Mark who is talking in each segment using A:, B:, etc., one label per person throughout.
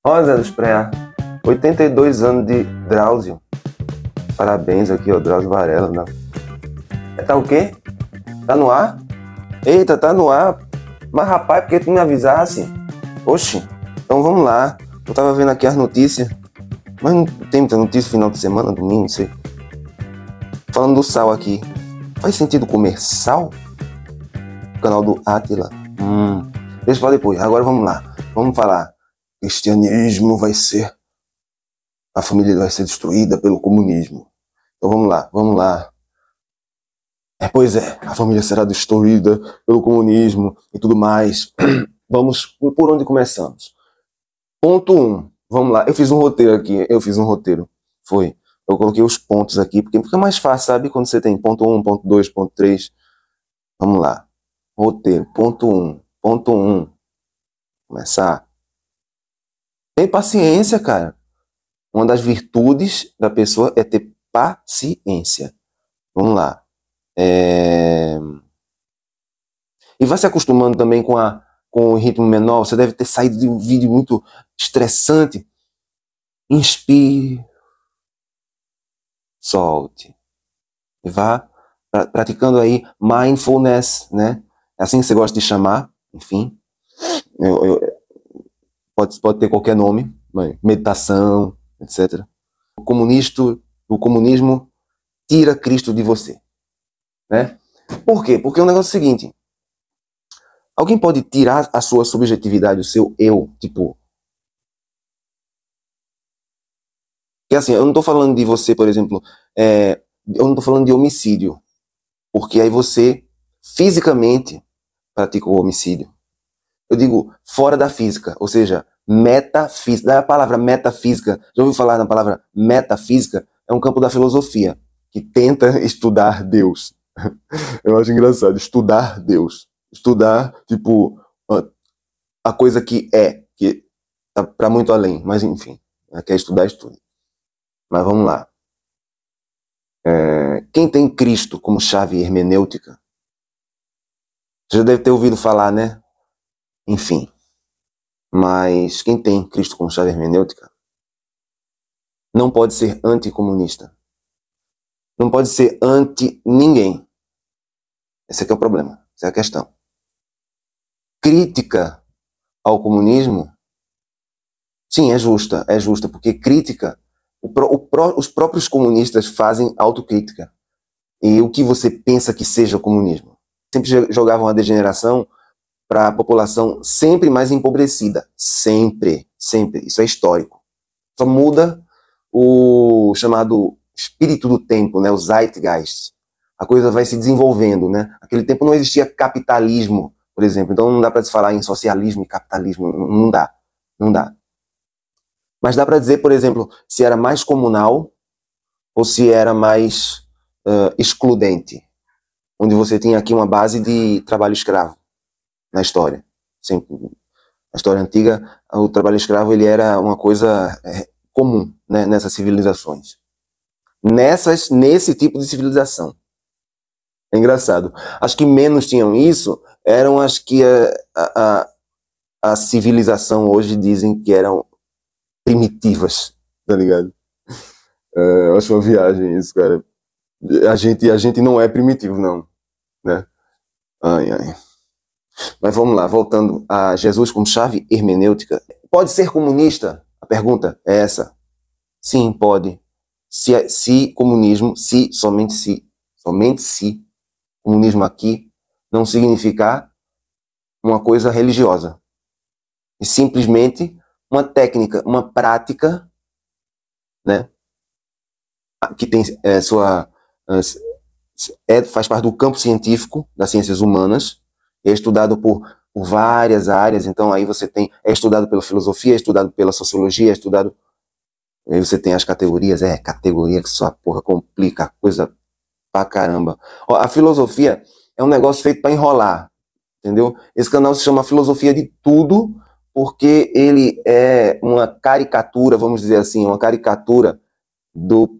A: Rosa dos Preá, 82 anos de Drauzio. Parabéns aqui, ó, Drauzio Varela. Não. Tá o quê? Tá no ar? Eita, tá no ar. Mas rapaz, por que tu me avisasse? Oxi, então vamos lá. Eu tava vendo aqui as notícias, mas não tem muita notícia final de semana, domingo, não sei. Falando do sal aqui. Faz sentido comer sal? O canal do Átila. Deixa eu falar depois. Agora vamos lá. Vamos falar. Cristianismo vai ser... A família vai ser destruída pelo comunismo. Então vamos lá, vamos lá. Pois é, a família será destruída pelo comunismo e tudo mais. Vamos por onde começamos. Ponto 1. Vamos lá. Eu fiz um roteiro aqui. Foi. Eu coloquei os pontos aqui, porque fica mais fácil, sabe? Quando você tem ponto 1, ponto 2, ponto 3. Vamos lá. Roteiro. Ponto 1. Ponto 1. Começar. Tem paciência, cara. Uma das virtudes da pessoa é ter paciência. Vamos lá. E vai se acostumando também com o ritmo menor. Você deve ter saído de um vídeo muito estressante. Inspire. Solte. E vá praticando aí mindfulness, né? É assim que você gosta de chamar. Enfim. Pode ter qualquer nome. Meditação, etc. O comunismo tira Cristo de você. Né? Por quê? Porque o negócio é o seguinte. Alguém pode tirar a sua subjetividade, o seu eu, tipo... Porque assim, eu não estou falando de você, por exemplo, eu não estou falando de homicídio, porque aí você fisicamente pratica o homicídio. Eu digo fora da física, ou seja, metafísica. A palavra metafísica, já ouviu falar na palavra metafísica? É um campo da filosofia, que tenta estudar Deus. Eu acho engraçado, estudar Deus. Estudar, tipo, a coisa que tá para muito além, mas enfim, quer estudar, estuda. Mas vamos lá. Quem tem Cristo como chave hermenêutica, você já deve ter ouvido falar, né? Enfim. Mas quem tem Cristo como chave hermenêutica não pode ser anticomunista. Não pode ser anti ninguém. Esse aqui é o problema. Essa é a questão. Crítica ao comunismo, sim, é justa, porque crítica, os próprios comunistas fazem autocrítica. E o que você pensa que seja o comunismo? Sempre jogavam a degeneração para a população sempre mais empobrecida. Sempre, sempre. Isso é histórico. Só muda o chamado espírito do tempo, né? O Zeitgeist. A coisa vai se desenvolvendo, né? Naquele tempo não existia capitalismo, por exemplo. Então não dá para se falar em socialismo e capitalismo. Não dá. Não dá. Mas dá para dizer, por exemplo, se era mais comunal ou se era mais excludente. Onde você tinha aqui uma base de trabalho escravo na história. Sempre. Na história antiga, o trabalho escravo ele era uma coisa comum, né, nessas civilizações. Nesse tipo de civilização. É engraçado. As que menos tinham isso eram as que a civilização hoje dizem que eram primitivas, tá ligado? Eu acho uma viagem isso, cara. A gente não é primitivo, não. Né? Ai. Mas vamos lá, voltando a Jesus como chave hermenêutica. Pode ser comunista? A pergunta é essa. Sim, pode. Se comunismo, somente se comunismo aqui não significar uma coisa religiosa. E simplesmente uma técnica, uma prática, né? Que tem faz parte do campo científico das ciências humanas, é estudado por várias áreas, então aí você tem, é estudado pela filosofia, é estudado pela sociologia, é estudado, aí você tem as categorias, categoria que só porra complica a coisa pra caramba. Ó, a filosofia é um negócio feito para enrolar, entendeu? Esse canal se chama Filosofia de Tudo, porque ele é uma caricatura, vamos dizer assim, uma caricatura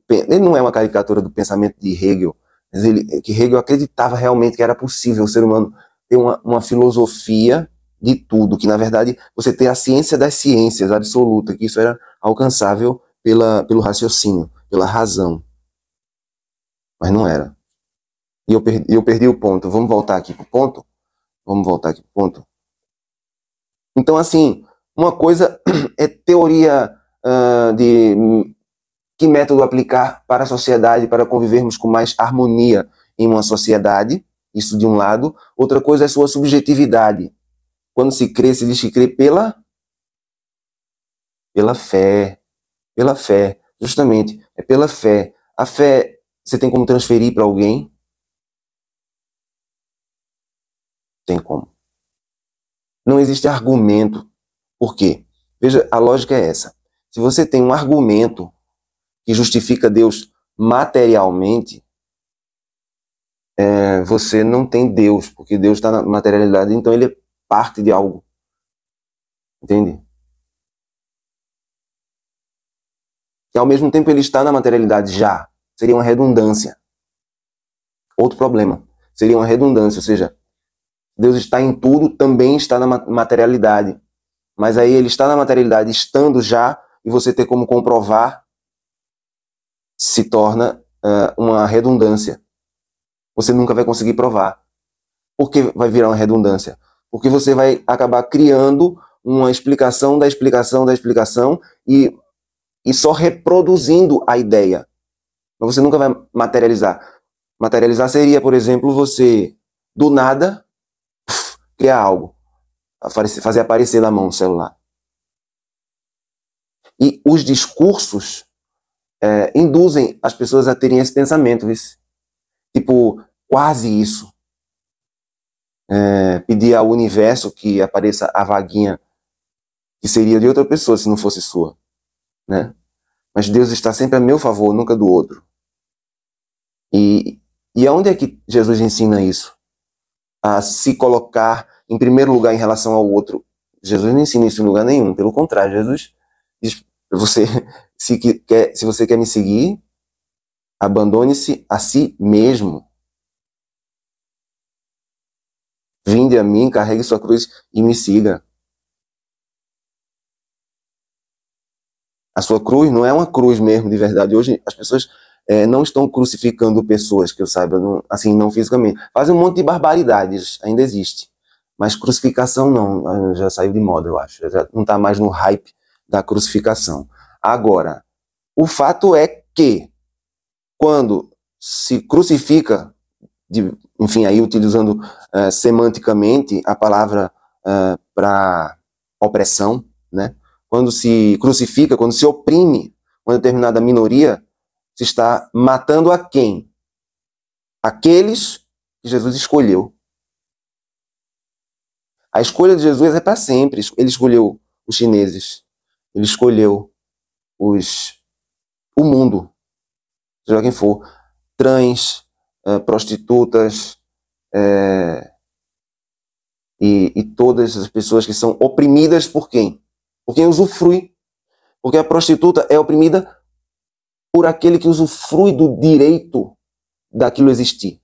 A: ele não é uma caricatura do pensamento de Hegel, mas que Hegel acreditava realmente que era possível o ser humano ter uma filosofia de tudo, que na verdade você tem a ciência das ciências absoluta, que isso era alcançável pelo raciocínio, pela razão. Mas não era. E eu perdi o ponto. Vamos voltar aqui pro ponto? Vamos voltar aqui pro ponto. Então, assim, uma coisa é teoria de que método aplicar para a sociedade, para convivermos com mais harmonia em uma sociedade, isso de um lado. Outra coisa é sua subjetividade. Quando se crê, se diz que crê pela fé. Pela fé, justamente, é pela fé. A fé, você tem como transferir para alguém? Tem como. Não existe argumento. Por quê? Veja, a lógica é essa. Se você tem um argumento que justifica Deus materialmente, você não tem Deus, porque Deus está na materialidade, então ele é parte de algo. Entende? E ao mesmo tempo ele está na materialidade já. Seria uma redundância. Outro problema. Seria uma redundância, ou seja, Deus está em tudo, também está na materialidade. Mas aí ele está na materialidade estando já, e você ter como comprovar, se torna uma redundância. Você nunca vai conseguir provar. Por que vai virar uma redundância? Porque você vai acabar criando uma explicação da explicação da explicação e só reproduzindo a ideia. Mas você nunca vai materializar. Materializar seria, por exemplo, você, do nada, criar algo. Fazer aparecer na mão o celular. E os discursos induzem as pessoas a terem esse pensamento. Tipo, quase isso. Pedir ao universo que apareça a vaguinha que seria de outra pessoa se não fosse sua. Né? Mas Deus está sempre a meu favor, nunca do outro. E aonde é que Jesus ensina isso? A se colocar em primeiro lugar em relação ao outro. Jesus não ensina isso em lugar nenhum. Pelo contrário, Jesus diz para você, se você quer me seguir, abandone-se a si mesmo. Vinde a mim, carregue sua cruz e me siga. A sua cruz não é uma cruz mesmo, de verdade. Hoje as pessoas não estão crucificando pessoas, que eu saiba, assim, não fisicamente. Fazem um monte de barbaridades, ainda existe. Mas crucificação não, já saiu de moda, eu acho. Já não está mais no hype da crucificação. Agora, o fato é que quando se crucifica, enfim, aí utilizando semanticamente a palavra para opressão, né? Quando se crucifica, quando se oprime uma determinada minoria, se está matando a quem? Aqueles que Jesus escolheu. A escolha de Jesus é para sempre. Ele escolheu os chineses. Ele escolheu o mundo. Seja quem for. Trans, prostitutas, e todas as pessoas que são oprimidas por quem? Por quem usufrui. Porque a prostituta é oprimida por aquele que usufrui do direito daquilo existir.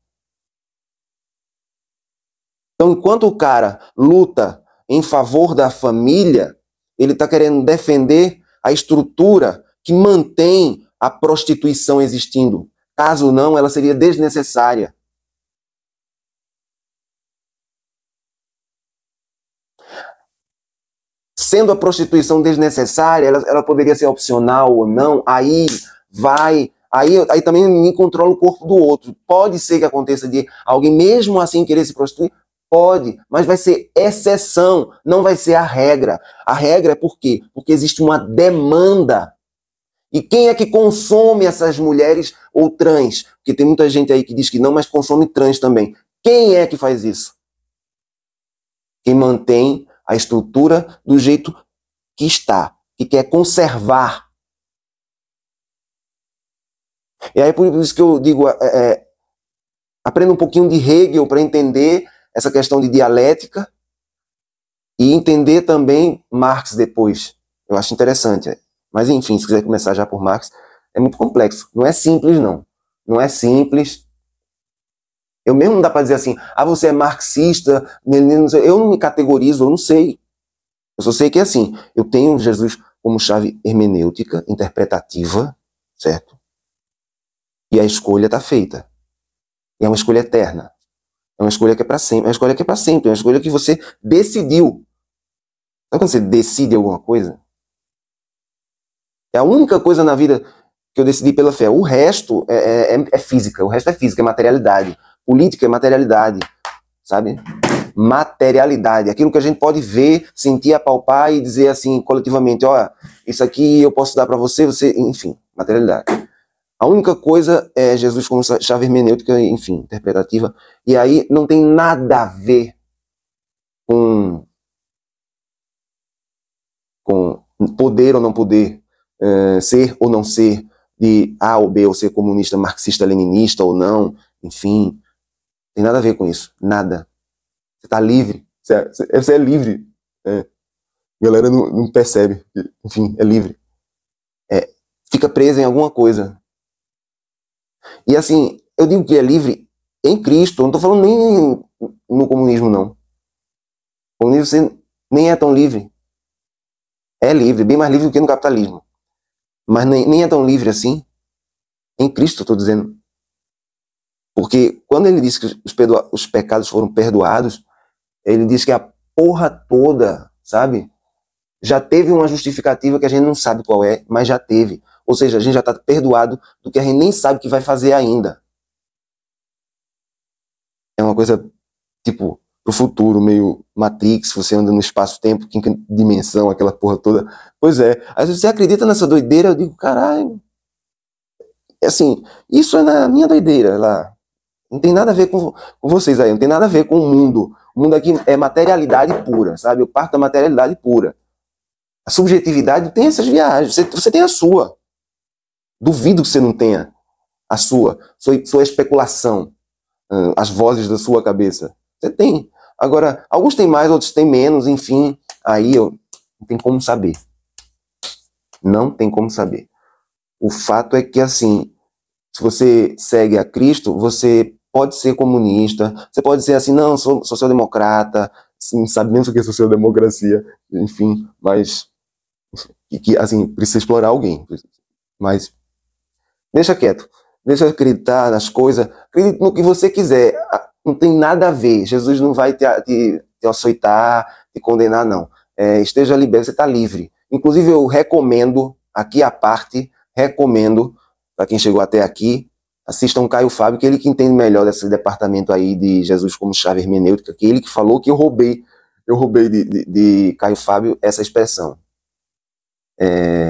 A: Então, enquanto o cara luta em favor da família, ele está querendo defender a estrutura que mantém a prostituição existindo. Caso não, ela seria desnecessária. Sendo a prostituição desnecessária, ela poderia ser opcional ou não, aí também ninguém controla o corpo do outro. Pode ser que aconteça de alguém mesmo assim querer se prostituir? Pode, mas vai ser exceção, não vai ser a regra. A regra é por quê? Porque existe uma demanda. E quem é que consome essas mulheres ou trans? Porque tem muita gente aí que diz que não, mas consome trans também. Quem é que faz isso? Quem mantém a estrutura do jeito que está, que quer conservar. E aí por isso que eu digo, aprenda um pouquinho de Hegel para entender essa questão de dialética e entender também Marx depois. Eu acho interessante. Mas enfim, se quiser começar já por Marx, é muito complexo. Não é simples, não. Não é simples. Eu mesmo não dá para dizer assim, você é marxista, eu não me categorizo, eu não sei. Eu só sei que é assim, eu tenho Jesus como chave hermenêutica, interpretativa, certo? E a escolha está feita. E é uma escolha eterna. É uma escolha que é para sempre. É uma escolha que é para sempre. É uma escolha que você decidiu. Sabe quando você decide alguma coisa? É a única coisa na vida que eu decidi pela fé. O resto é física. O resto é física, é materialidade. Política é materialidade. Sabe? Materialidade. Aquilo que a gente pode ver, sentir, apalpar e dizer assim, coletivamente, ó, isso aqui eu posso dar para você, enfim, materialidade. A única coisa é Jesus como chave hermenêutica, enfim, interpretativa. E aí não tem nada a ver com poder ou não poder, ser ou não ser de A ou B, ou ser comunista, marxista, leninista ou não, enfim. Tem nada a ver com isso. Nada. Você está livre. Você é livre. A galera não percebe. Enfim, é livre. Fica preso em alguma coisa. E assim, eu digo que é livre em Cristo. Eu não estou falando nem no comunismo, não. O comunismo você nem é tão livre. É livre, bem mais livre do que no capitalismo. Mas nem é tão livre assim. Em Cristo, estou dizendo. Porque quando ele diz que os pecados foram perdoados, ele diz que a porra toda, sabe? Já teve uma justificativa que a gente não sabe qual é, mas já teve. Ou seja, a gente já está perdoado do que a gente nem sabe o que vai fazer ainda. É uma coisa, tipo, pro futuro, meio Matrix, você anda no espaço-tempo, quinta dimensão, aquela porra toda. Pois é. Às vezes você acredita nessa doideira, eu digo, caralho. É assim, isso é na minha doideira lá. Não tem nada a ver com vocês aí, não tem nada a ver com o mundo. O mundo aqui é materialidade pura, sabe? Eu parto da materialidade pura. A subjetividade tem essas viagens, você tem a sua. Duvido que você não tenha a sua especulação, as vozes da sua cabeça. Você tem. Agora, alguns têm mais, outros têm menos, enfim. Aí não tem como saber. Não tem como saber. O fato é que, assim, se você segue a Cristo, você pode ser comunista, você pode ser assim, não, sou social-democrata, não sabe nem o que é social-democracia, enfim, mas que assim, precisa explorar alguém. Mas deixa quieto, deixa acreditar nas coisas, acredite no que você quiser, não tem nada a ver, Jesus não vai te açoitar, te condenar, não. Esteja liberto, você está livre. Inclusive eu recomendo, aqui à parte, recomendo, para quem chegou até aqui, assistam o Caio Fábio, que é ele que entende melhor desse departamento aí de Jesus como chave hermenêutica, que ele que falou que eu roubei de Caio Fábio essa expressão.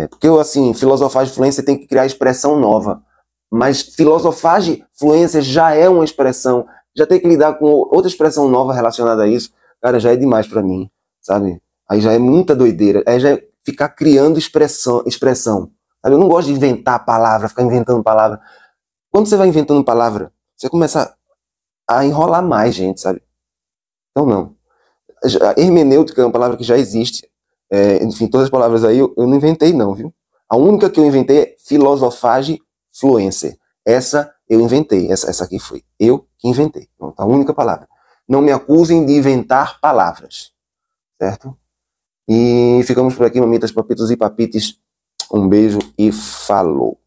A: Porque, assim, filosofagem fluência tem que criar expressão nova, mas filosofagem fluência já é uma expressão, já tem que lidar com outra expressão nova relacionada a isso, cara, já é demais para mim, sabe? Aí já é muita doideira, aí já é ficar criando expressão. Sabe? Eu não gosto de inventar palavra, ficar inventando palavra. Quando você vai inventando palavra, você começa a enrolar mais, gente, sabe? Então, não. A hermenêutica é uma palavra que já existe. Enfim, todas as palavras aí eu não inventei, não, viu? A única que eu inventei é filosofagem fluencer. Essa eu inventei. Essa aqui foi eu que inventei. Então, a única palavra. Não me acusem de inventar palavras. Certo? E ficamos por aqui, mamitas, papitos e papites. Um beijo e falou.